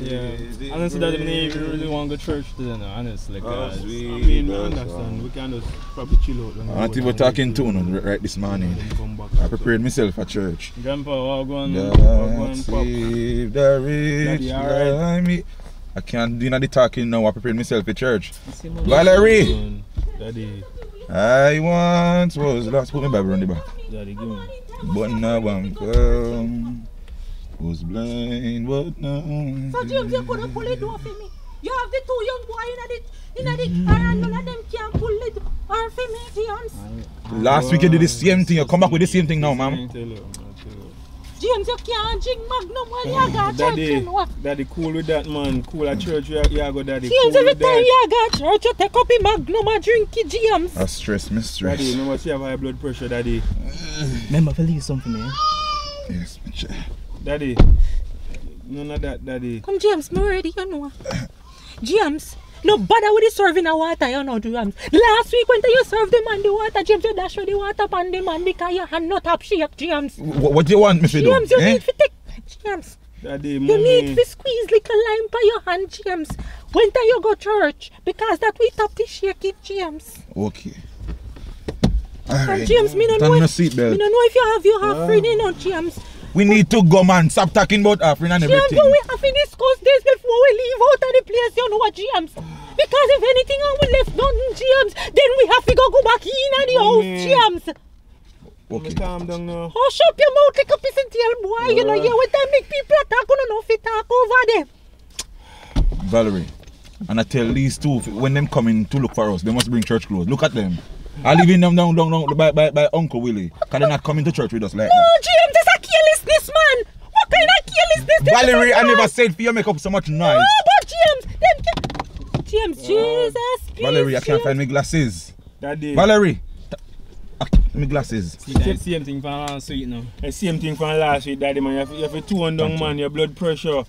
Yeah. Honestly, that even really want to go to church today now, honestly. Cause, I understand. We can just probably chill out. Auntie was talking to you right this morning. I prepared myself for church. Grandpa, I'll go and save the rich like me. I can't do the talking now. I prepared myself for church. Valerie! Daddy. I once was lost. Put my Bible on the back. Daddy, give me. But now I'm come. Was blind, but now. So James, you couldn't pull it door for me. You have the two young boys in the and none of them can pull it door for me, James. Last week you did the same thing. You come back with the same thing now, ma'am. James, you can't drink Magnum while you got church, you know. Daddy, cool with that, man. Cool at church, you go, Daddy. James, every time you got church, you take up a Magnum and drink it, James. I stress, me stress. Daddy, remember you have high blood pressure, Daddy. Remember to leave something, man. Yes, me check. Daddy, none of that, Daddy. Come, James, me ready, you know. James, no bother with the serving of water, you know, James. Last week when you serve the man the water, James, you dash with the water upon the man because your hand not up shake, James. What do you want me to do? James, you need to take, James. Daddy, you mommy. need to squeeze little lime by your hand, James. When you go church, because that we tap to shake it, James. Okay. Alright. James, me don't know if you have friend, you know, James. We need to go, man. Stop talking about offering and everything. James, we have to discuss this before we leave out of the place, you know what, James? Because if anything we left nothing, James, then we have to go back in the house, James. Okay. Calm down now. Oh, shut your mouth like a piss and tail, boy. You know, you want to make people attack, you know, if you talk over there. Valerie, and I tell these two, when them coming to look for us, they must bring church clothes. Look at them. I leaving them down by Uncle Willie. Because they're not coming to church with us like that. No, James, that's a carelessness, man. What kind of carelessness? Valerie, I never said for you make up so much noise. No, but James, Jesus, please, Valerie, I can't find my glasses. Daddy. Valerie, my glasses. The same thing from last week now. The same thing from last week, Daddy, man. You have a 2 down, man. Your blood pressure.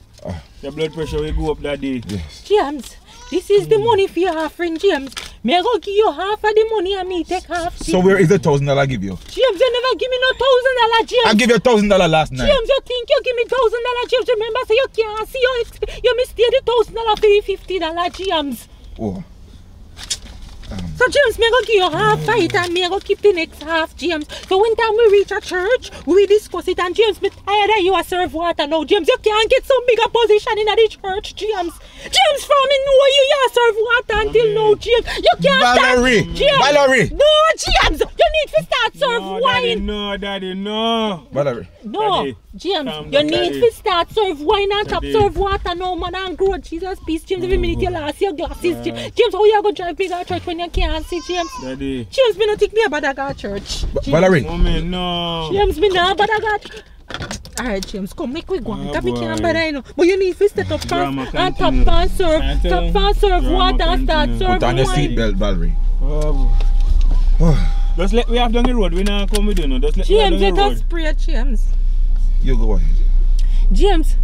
Your blood pressure will go up, Daddy. Yes. James, this is the money for your friend, James. May I go give you half of the money and me take half. So where is the $1,000 I give you? James, you never give me no $1,000, James. I give you $1,000 last night. James, you think you give me $1,000, James? Remember, so you can't see you mistake the $1,000 for the $50, James. Oh. So James, me go give you half fight and me go keep the next half, James. So when time we reach a church, we discuss it and James, me tired of you a serve water now, James. You can't get some bigger position in the church, James. James, from me know you serve water until now, James. You can't Valerie, James. Valerie. No, James, you need to start serve wine. Daddy, no. Valerie. No, Daddy, James, you need to start serve wine and stop serve water now, man, and grow. Jesus, peace, James. Every minute you lost your glasses, James. How you going to drive me to church when you can't see, James? Daddy. James, me not take me about that church. Valerie. Mommy, no. James, me not about that. Alright, James, come, make we go on. Because we can't bother, you know. But you need to step up fast and top and serve. Top and serve water and start serving. Put on your seatbelt, Valerie. Just let we have down the road. We not come with you, no. Just let James, we have let down us the road. pray, James. You go ahead. James.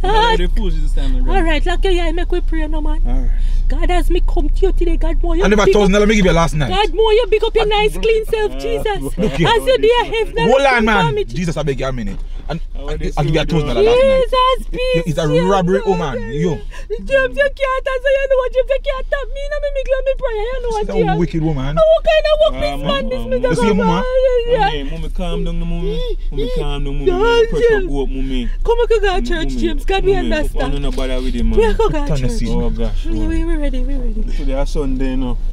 Alright, Alright, lock your eye, make we pray no, man. alright. God, as me come to you today, God, more you I never $1,000 me give you last night. God, more you big up your nice, clean self, Jesus. Look here. As you dear heaven. Hold on, man. Jesus, I beg you a minute. And I'll give you $1,000 last night. Jesus, peace. It's a robbery, woman. You. James, you can't answer, you know what, James, you can't tap me, no, me glad me prayer, you know what, She's a James. wicked woman. What kind of work this man, this Mr. You see, mama? Mommy, calm down, mommy. Mommy, calm down, mommy. Pressure go up, mommy. Come on, go to church, James. God, we understand. No bother with him, We man. are going to Turn the church. seat. Oh gosh. We ready, we ready. Today is Sunday, no.